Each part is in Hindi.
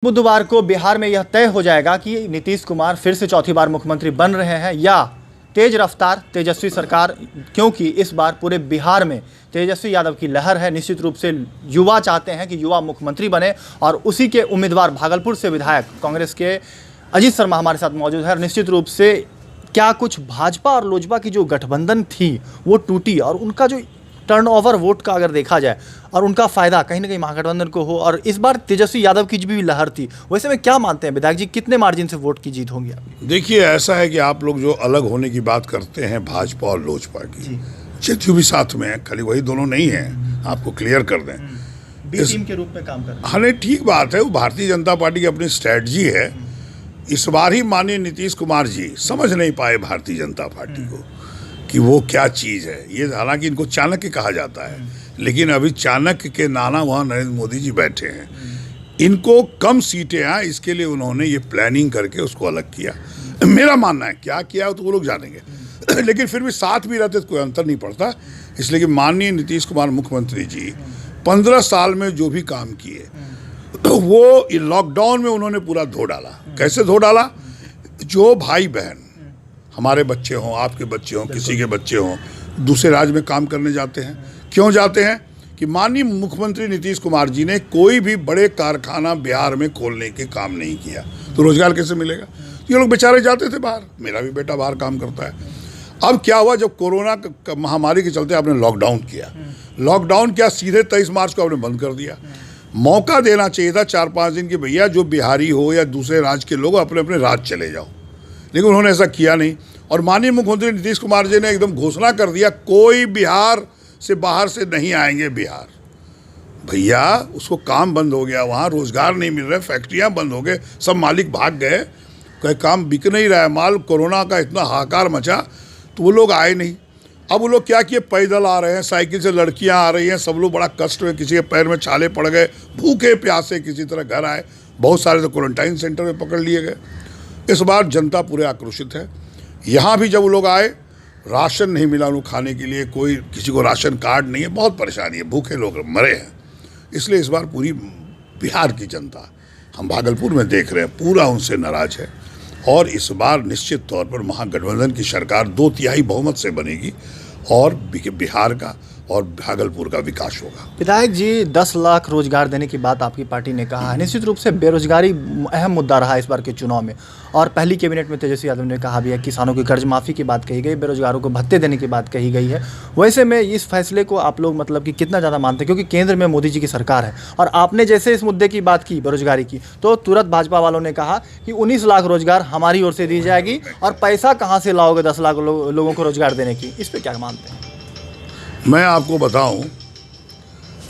बुधवार को बिहार में यह तय हो जाएगा कि नीतीश कुमार फिर से चौथी बार मुख्यमंत्री बन रहे हैं या तेज रफ्तार तेजस्वी सरकार, क्योंकि इस बार पूरे बिहार में तेजस्वी यादव की लहर है। निश्चित रूप से युवा चाहते हैं कि युवा मुख्यमंत्री बने और उसी के उम्मीदवार भागलपुर से विधायक कांग्रेस के अजीत शर्मा हमारे साथ मौजूद है। निश्चित रूप से क्या कुछ भाजपा और लोजपा की जो गठबंधन थी वो टूटी और उनका जो टर्नओवर वोट का अगर देखा जाए और उनका फ़ायदा कहीं ना कहीं महागठबंधन को हो, और इस बार तेजस्वी यादव की भी लहर थी। वैसे में क्या मानते हैं विधायक जी, कितने मार्जिन से वोट की जीत होगी आपकी? देखिए, ऐसा है कि आप लोग जो अलग होने की बात करते हैं भाजपा और लोजपा की, जदयू भी साथ में है, खाली वही दोनों नहीं है, आपको क्लियर कर दें। बी टीम के रूप में काम कर रहे हैं। हाँ नहीं, ठीक बात है, वो भारतीय जनता पार्टी की अपनी स्ट्रैटेजी है। इस बार ही माननीय नीतीश कुमार जी समझ नहीं पाए भारतीय जनता पार्टी को कि वो क्या चीज़ है। ये हालांकि इनको चाणक्य कहा जाता है, लेकिन अभी चाणक्य के नाना वहाँ नरेंद्र मोदी जी बैठे हैं। इनको कम सीटें आए, इसके लिए उन्होंने ये प्लानिंग करके उसको अलग किया। मेरा मानना है क्या किया है तो वो लोग जानेंगे लेकिन फिर भी साथ भी रहते तो कोई अंतर नहीं पड़ता। इसलिए कि माननीय नीतीश कुमार मुख्यमंत्री जी 15 साल में जो भी काम किए वो लॉकडाउन में उन्होंने पूरा धो डाला। कैसे धो डाला? जो भाई बहन हमारे बच्चे हों, आपके बच्चे हों, किसी के बच्चे हों, दूसरे राज्य में काम करने जाते हैं। क्यों जाते हैं? कि माननीय मुख्यमंत्री नीतीश कुमार जी ने कोई भी बड़े कारखाना बिहार में खोलने के काम नहीं किया, तो रोजगार कैसे मिलेगा? ये लोग बेचारे जाते थे बाहर। मेरा भी बेटा बाहर काम करता है। अब क्या हुआ, जब कोरोना महामारी के चलते आपने लॉकडाउन किया, लॉकडाउन क्या सीधे 23 मार्च को आपने बंद कर दिया। मौका देना चाहिए था 4-5 दिन की, भैया जो बिहारी हो या दूसरे राज्य के लोग अपने अपने राज्य चले जाओ, लेकिन उन्होंने ऐसा किया नहीं। और माननीय मुख्यमंत्री नीतीश कुमार जी ने एकदम घोषणा कर दिया कोई बिहार से बाहर से नहीं आएंगे बिहार। भैया उसको काम बंद हो गया, वहाँ रोजगार नहीं मिल रहा, फैक्ट्रियाँ बंद हो गए, सब मालिक भाग गए, कोई काम बिक नहीं रहा है, माल कोरोना का इतना हाहाकार मचा तो वो लोग आए नहीं। अब वो लोग क्या किए, पैदल आ रहे हैं, साइकिल से लड़कियां आ रही हैं, सब लोग बड़ा कष्ट में, किसी के पैर में छाले पड़ गए, भूखे प्यासे किसी तरह घर आए, बहुत सारे तो क्वारंटाइन सेंटर में पकड़ लिए गए। इस बार जनता पूरे आक्रोशित है। यहाँ भी जब वो लोग आए, राशन नहीं मिला उनको खाने के लिए, कोई किसी को राशन कार्ड नहीं है, बहुत परेशानी है, भूखे लोग मरे हैं। इसलिए इस बार पूरी बिहार की जनता, हम भागलपुर में देख रहे हैं, पूरा उनसे नाराज है। और इस बार निश्चित तौर पर महागठबंधन की सरकार 2/3 बहुमत से बनेगी और बिहार का और भागलपुर का विकास होगा। विधायक जी, 10 लाख रोजगार देने की बात आपकी पार्टी ने कहा है। निश्चित रूप से बेरोजगारी अहम मुद्दा रहा इस बार के चुनाव में, और पहली कैबिनेट में तेजस्वी यादव ने कहा भी है, किसानों की कर्ज माफ़ी की बात कही गई, बेरोजगारों को भत्ते देने की बात कही गई है। वैसे में इस फैसले को आप लोग मतलब कि कितना ज़्यादा मानते हैं, क्योंकि केंद्र में मोदी जी की सरकार है और आपने जैसे इस मुद्दे की बात की बेरोजगारी की, तो तुरंत भाजपा वालों ने कहा कि 19 लाख रोजगार हमारी ओर से दी जाएगी, और पैसा कहाँ से लाओगे 10 लाख लोगों को रोजगार देने की? इस पर क्या मानते हैं? मैं आपको बताऊं,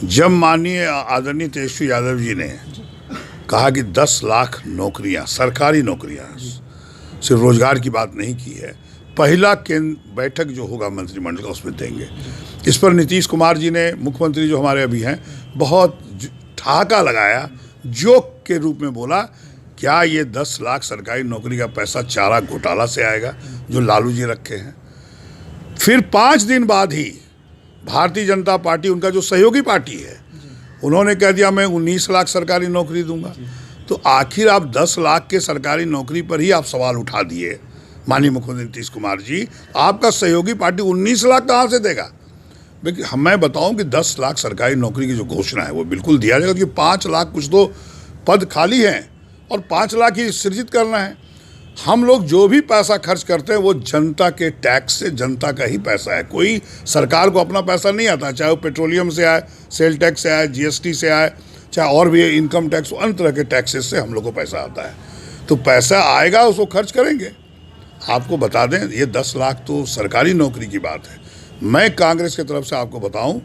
जब माननीय आदरणीय तेजस्वी यादव जी ने कहा कि 10 लाख नौकरियां, सरकारी नौकरियां, सिर्फ रोजगार की बात नहीं की है, पहला केंद्र बैठक जो होगा मंत्रिमंडल का उसमें देंगे। इस पर नीतीश कुमार जी ने, मुख्यमंत्री जो हमारे अभी हैं, बहुत ठहाका लगाया, जोक के रूप में बोला, क्या ये 10 लाख सरकारी नौकरी का पैसा चारा घोटाला से आएगा जो लालू जी रखे हैं? फिर 5 दिन बाद ही भारतीय जनता पार्टी, उनका जो सहयोगी पार्टी है, उन्होंने कह दिया मैं 19 लाख सरकारी नौकरी दूंगा। तो आखिर आप 10 लाख के सरकारी नौकरी पर ही आप सवाल उठा दिए माननीय मुख्यमंत्री नीतीश कुमार जी। आपका सहयोगी पार्टी 19 लाख कहाँ से देगा? मैं बताऊं कि 10 लाख सरकारी नौकरी की जो घोषणा है वो बिल्कुल दिया जाएगा, क्योंकि 5 लाख कुछ तो पद खाली हैं और 5 लाख ही सृजित करना है। हम लोग जो भी पैसा खर्च करते हैं वो जनता के टैक्स से, जनता का ही पैसा है। कोई सरकार को अपना पैसा नहीं आता, चाहे वो पेट्रोलियम से आए, सेल टैक्स से आए, जीएसटी से आए, चाहे और भी इनकम टैक्स, अन्य तरह के टैक्सेस से हम लोग को पैसा आता है। तो पैसा आएगा, उसको खर्च करेंगे। आपको बता दें, ये 10 लाख तो सरकारी नौकरी की बात है। मैं कांग्रेस की तरफ से आपको बताऊं,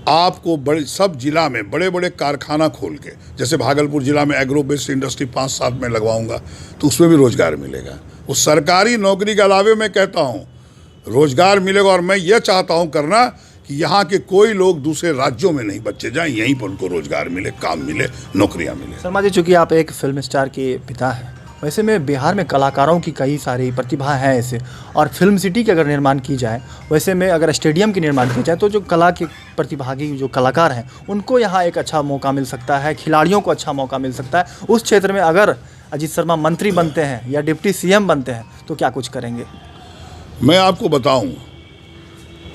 आपको बड़े सब जिला में बड़े बड़े कारखाना खोल के, जैसे भागलपुर जिला में एग्रो बेस्ड इंडस्ट्री 5-7 में लगवाऊंगा, तो उसमें भी रोजगार मिलेगा। उस सरकारी नौकरी के अलावे मैं कहता हूँ रोजगार मिलेगा। और मैं ये चाहता हूँ करना कि यहाँ के कोई लोग दूसरे राज्यों में नहीं बच्चे जाएं, यहीं पर उनको रोजगार मिले, काम मिले, नौकरियाँ मिले। शर्मा जी, चूँकि आप एक फिल्म स्टार के पिता हैं, वैसे में बिहार में कलाकारों की कई सारी प्रतिभा है ऐसे, और फिल्म सिटी की अगर निर्माण की जाए, वैसे में अगर स्टेडियम की निर्माण किया जाए तो जो कला के प्रतिभागी जो कलाकार हैं उनको यहाँ एक अच्छा मौका मिल सकता है, खिलाड़ियों को अच्छा मौका मिल सकता है। उस क्षेत्र में अगर अजीत शर्मा मंत्री बनते हैं या डिप्टी सीएम बनते हैं तो क्या कुछ करेंगे? मैं आपको बताऊं,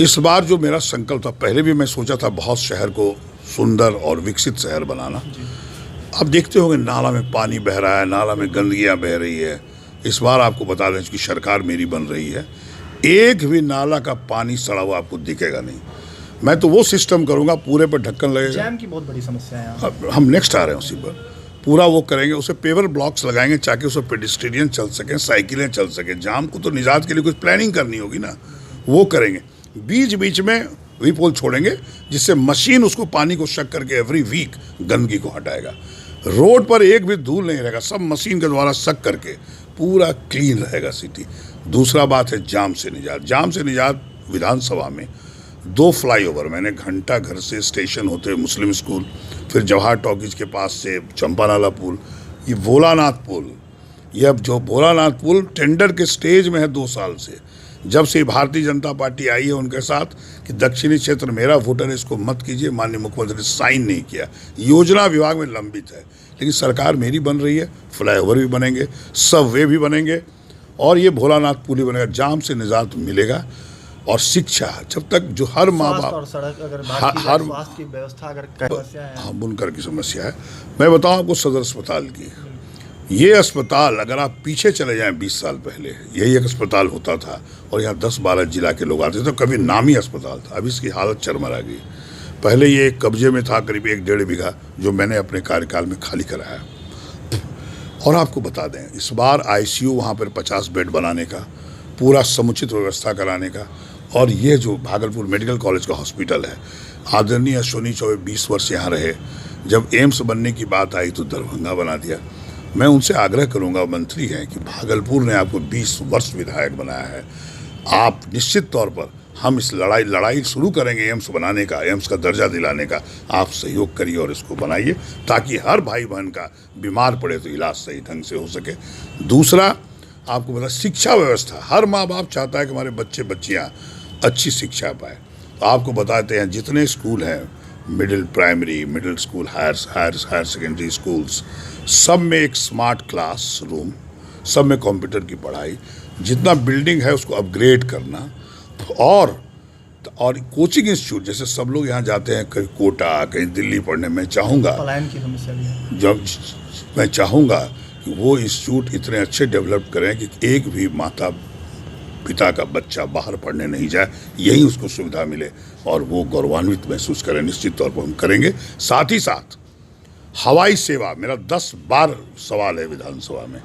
इस बार जो मेरा संकल्प था, पहले भी मैं सोचा था बहुत शहर को सुंदर और विकसित शहर बनाना। अब देखते होंगे नाला में पानी बह रहा है, नाला में गंदगियां बह रही है। इस बार आपको बता दें कि सरकार मेरी बन रही है, एक भी नाला का पानी सड़ा हुआ आपको दिखेगा नहीं। मैं तो वो सिस्टम करूंगा, पूरे पर ढक्कन लगेगा। जैम की बहुत बड़ी समस्या है यहाँ। हम नेक्स्ट आ रहे हैं उसी पर, पूरा वो करेंगे, उसे पेवर ब्लॉक्स लगाएंगे ताकि उसे पेडिस्ट्रियन चल सकें, साइकिलें चल सकें। जाम को तो निजात के लिए कुछ प्लानिंग करनी होगी ना, वो करेंगे। बीच बीच में वी पोल छोड़ेंगे जिससे मशीन उसको पानी को शक करके एवरी वीक गंदगी को हटाएगा। रोड पर एक भी धूल नहीं रहेगा, सब मशीन के द्वारा शक करके पूरा क्लीन रहेगा सिटी। दूसरा बात है जाम से निजात। जाम से निजात विधानसभा में 2 फ्लाईओवर मैंने, घंटा घर से स्टेशन होते मुस्लिम स्कूल, फिर जवाहर टॉकीज के पास से चंपानाला पुल, ये भोलानाथ पुल। ये अब जो भोलानाथ पुल टेंडर के स्टेज में है 2 साल से, जब से भारतीय जनता पार्टी आई है उनके साथ कि दक्षिणी क्षेत्र मेरा वोटर है, इसको मत कीजिए, माननीय मुख्यमंत्री ने साइन नहीं किया। योजना विभाग में लंबित है, लेकिन सरकार मेरी बन रही है। फ्लाईओवर भी बनेंगे, सबवे भी बनेंगे और ये भोलानाथ पुल भी बनेगा। जाम से निजात मिलेगा। और शिक्षा, जब तक जो हर माँ बाप और सड़क अगर बात की जाए, स्वास्थ्य की व्यवस्था अगर समस्या है, हाँ, बुनकर की समस्या है। मैं बताऊँ आपको सदर अस्पताल की, ये अस्पताल अगर आप पीछे चले जाएं 20 साल पहले यही एक अस्पताल होता था और यहाँ 10-12 जिला के लोग आते थे, तो कभी नामी अस्पताल था। अब इसकी हालत चरमरा गई। पहले ये कब्जे में था करीब 1-1.5 बीघा, जो मैंने अपने कार्यकाल में खाली कराया। और आपको बता दें, इस बार आईसीयू वहाँ पर 50 बेड बनाने का, पूरा समुचित व्यवस्था कराने का। और ये जो भागलपुर मेडिकल कॉलेज का हॉस्पिटल है, आदरणीय अश्विनी चौबे 20 वर्ष यहाँ रहे, जब एम्स बनने की बात आई तो दरभंगा बना दिया। मैं उनसे आग्रह करूंगा, मंत्री हैं, कि भागलपुर ने आपको 20 वर्ष विधायक बनाया है, आप निश्चित तौर पर हम इस लड़ाई शुरू करेंगे एम्स बनाने का, एम्स का दर्जा दिलाने का। आप सहयोग करिए और इसको बनाइए ताकि हर भाई बहन का बीमार पड़े तो इलाज सही ढंग से हो सके। दूसरा, आपको पता, शिक्षा व्यवस्था, हर माँ बाप चाहता है कि हमारे बच्चे बच्चियाँ अच्छी शिक्षा पाए। तो आपको बताते हैं जितने स्कूल हैं, middle primary, middle school, higher secondary schools, सब में एक स्मार्ट क्लास रूम, सब में कंप्यूटर की पढ़ाई, जितना बिल्डिंग है उसको अपग्रेड करना। और कोचिंग इंस्टीट्यूट, जैसे सब लोग यहाँ जाते हैं कहीं कोटा, कहीं दिल्ली पढ़ने, मैं चाहूँगा, पलायन की समस्या भी है, जब मैं चाहूँगा कि वो इंस्टीट्यूट इतने अच्छे डेवलप करें कि एक भी माता पिता का बच्चा बाहर पढ़ने नहीं जाए, यही उसको सुविधा मिले और वो गौरवान्वित महसूस करें। निश्चित तौर पर हम करेंगे। साथ ही साथ हवाई सेवा, मेरा 10 बार सवाल है विधानसभा में,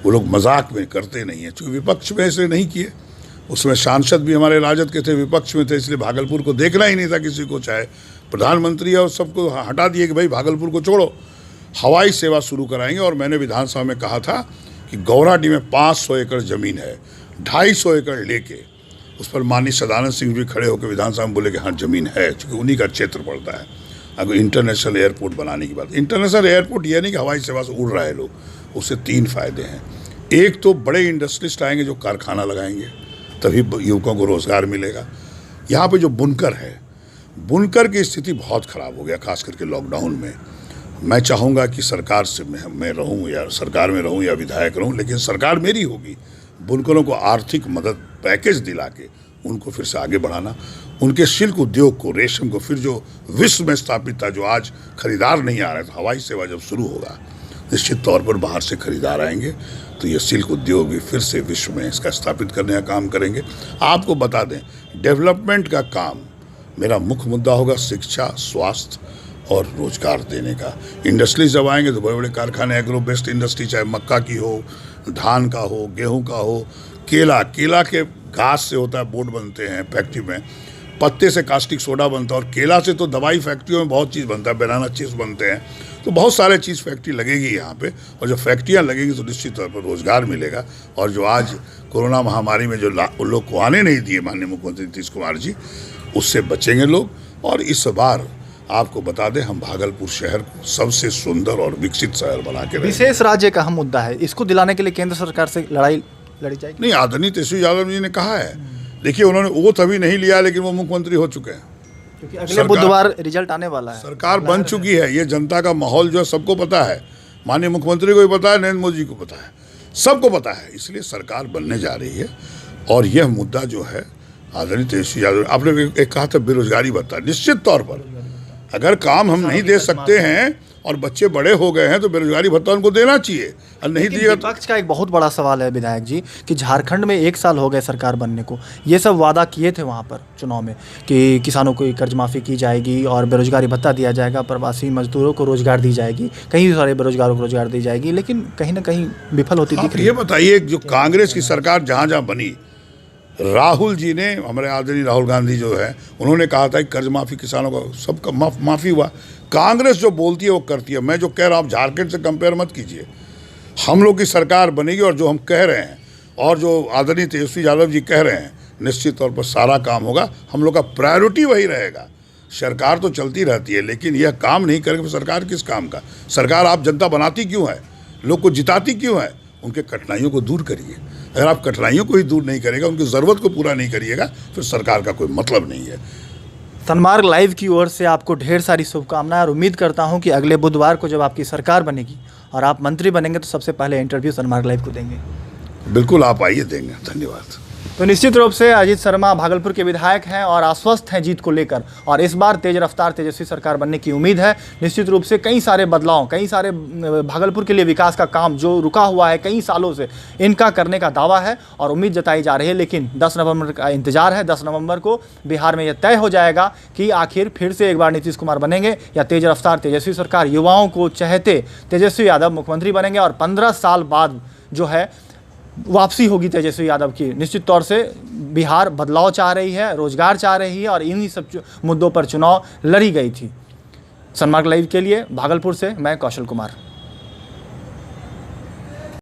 वो लोग मजाक में करते नहीं हैं, क्योंकि विपक्ष में ऐसे नहीं किए। उसमें सांसद भी हमारे राजद के थे, विपक्ष में थे, इसलिए भागलपुर को देखना ही नहीं था किसी को, चाहे प्रधानमंत्री और सबको हटा दिए कि भाई भागलपुर को छोड़ो। हवाई सेवा शुरू कराएंगे। और मैंने विधानसभा में कहा था कि गौराडी में 500 एकड़ ज़मीन है, 250 एकड़ लेके उस पर माननीय सदानंद सिंह भी खड़े होकर विधानसभा में बोले कि हाँ ज़मीन है, क्योंकि उन्हीं का क्षेत्र पड़ता है। अगर इंटरनेशनल एयरपोर्ट बनाने की बात, इंटरनेशनल एयरपोर्ट ये नहीं कि हवाई सेवा से उड़ रहा है लोग, उससे 3 फायदे हैं। एक तो बड़े इंडस्ट्रिस्ट आएंगे जो कारखाना लगाएंगे, तभी युवकों को रोज़गार मिलेगा। यहाँ पे जो बुनकर है, बुनकर की स्थिति बहुत ख़राब हो गया, खास करके लॉकडाउन में। मैं चाहूँगा कि सरकार से मैं रहूँ या सरकार में रहूँ या विधायक रहूँ, लेकिन सरकार मेरी होगी। बुनकरों को आर्थिक मदद पैकेज दिला के उनको फिर से आगे बढ़ाना, उनके शिल्प उद्योग को, रेशम को, फिर जो विश्व में स्थापित था, जो आज खरीदार नहीं आ रहे थे, हवाई सेवा जब शुरू होगा निश्चित तौर पर बाहर से खरीदार आएंगे, तो ये सिल्क उद्योग भी फिर से विश्व में इसका स्थापित करने का काम करेंगे। आपको बता दें, डेवलपमेंट का काम मेरा मुख्य मुद्दा होगा शिक्षा, स्वास्थ्य और रोजगार देने का। इंडस्ट्रीज जब आएंगे तो बड़े बड़े कारखाने, एग्रो बेस्ड इंडस्ट्री, चाहे मक्का की हो, धान का हो, गेहूं का हो, केला के घास से होता है, बोर्ड बनते हैं फैक्ट्री में, पत्ते से कास्टिक सोडा बनता है, और केला से तो दवाई फैक्ट्रियों में बहुत चीज़ बनता है, बनाना चिप्स बनते हैं। तो बहुत सारे चीज़ फैक्ट्री लगेगी यहाँ पे, और जब फैक्ट्रियाँ लगेंगी तो निश्चित तौर पर रोजगार मिलेगा। और जो आज कोरोना महामारी में जो लोग को आने नहीं दिए माननीय मुख्यमंत्री नीतीश कुमार जी, उससे बचेंगे लोग। और इस बार आपको बता दें, हम भागलपुर शहर को सबसे सुंदर और विकसित शहर बना के रहे। विशेष राज्य का अहम मुद्दा है, इसको दिलाने के लिए केंद्र सरकार से लड़ाई लड़ी जाएगी। नहीं, आदरणीय तेजस्वी यादव जी ने कहा है, देखिए उन्होंने ओथ अभी नहीं लिया, लेकिन वो मुख्यमंत्री हो चुके हैं, क्योंकि अगले बुधवार रिजल्ट आने वाला है। सरकार बन चुकी है। ये जनता का माहौल जो है सबको पता है, माननीय मुख्यमंत्री को भी पता है, नरेंद्र मोदी जी को पता है, सबको पता है। इसलिए सरकार बनने जा रही है। और यह मुद्दा जो है आदरणीय तेजस्वी यादव, आपने एक कहा था बेरोजगारी भत्ता, निश्चित तौर पर अगर काम हम नहीं दे सकते हैं और बच्चे बड़े हो गए हैं तो बेरोजगारी भत्ता उनको देना चाहिए, और नहीं दिएगा। विपक्ष का एक बहुत बड़ा सवाल है विधायक जी कि झारखंड में 1 साल हो गए सरकार बनने को, ये सब वादा किए थे वहाँ पर चुनाव में कि किसानों को कर्ज माफ़ी की जाएगी और बेरोजगारी भत्ता दिया जाएगा, प्रवासी मजदूरों को रोजगार दी जाएगी, कई सारे बेरोजगारों को रोजगार दी जाएगी, लेकिन कहीं ना कहीं विफल होती दिख रही है। ये बताइए, जो कांग्रेस की सरकार जहाँ जहाँ बनी, राहुल जी ने, हमारे आदरणीय राहुल गांधी जो है, उन्होंने कहा था कि कर्ज माफ़ी किसानों का सबका माफ़ी हुआ। कांग्रेस जो बोलती है वो करती है। मैं जो कह रहा हूँ, आप झारखंड से कंपेयर मत कीजिए। हम लोग की सरकार बनेगी और जो हम कह रहे हैं और जो आदरणीय तेजस्वी यादव जी कह रहे हैं, निश्चित तौर पर सारा काम होगा। हम लोग का प्रायोरिटी वही रहेगा। सरकार तो चलती रहती है, लेकिन यह काम नहीं करेगी तो सरकार किस काम का? सरकार आप जनता बनाती क्यों है, लोग को जिताती क्यों है? उनके कठिनाइयों को दूर करिए। अगर आप कठिनाइयों को ही दूर नहीं करेगा, उनकी ज़रूरत को पूरा नहीं करिएगा, फिर सरकार का कोई मतलब नहीं है। सनमार्ग लाइव की ओर से आपको ढेर सारी शुभकामनाएं और उम्मीद करता हूं कि अगले बुधवार को जब आपकी सरकार बनेगी और आप मंत्री बनेंगे तो सबसे पहले इंटरव्यू सनमार्ग लाइव को देंगे। बिल्कुल, आप आइए, देंगे। धन्यवाद। तो निश्चित रूप से अजीत शर्मा भागलपुर के विधायक हैं और आश्वस्त हैं जीत को लेकर, और इस बार तेज रफ्तार तेजस्वी सरकार बनने की उम्मीद है। निश्चित रूप से कई सारे बदलाव, कई सारे भागलपुर के लिए विकास का काम जो रुका हुआ है कई सालों से, इनका करने का दावा है और उम्मीद जताई जा रही है। लेकिन 10 नवंबर का इंतजार है। 10 नवंबर को बिहार में यह तय हो जाएगा कि आखिर फिर से एक बार नीतीश कुमार बनेंगे या तेज रफ्तार तेजस्वी सरकार, युवाओं को चहते तेजस्वी यादव मुख्यमंत्री बनेंगे और 15 साल बाद जो है वापसी होगी तेजस्वी यादव की। निश्चित तौर से बिहार बदलाव चाह रही है, रोजगार चाह रही है और इन्हीं सब मुद्दों पर चुनाव लड़ी गई थी। सनमार्ग लाइव के लिए भागलपुर से मैं कौशल कुमार।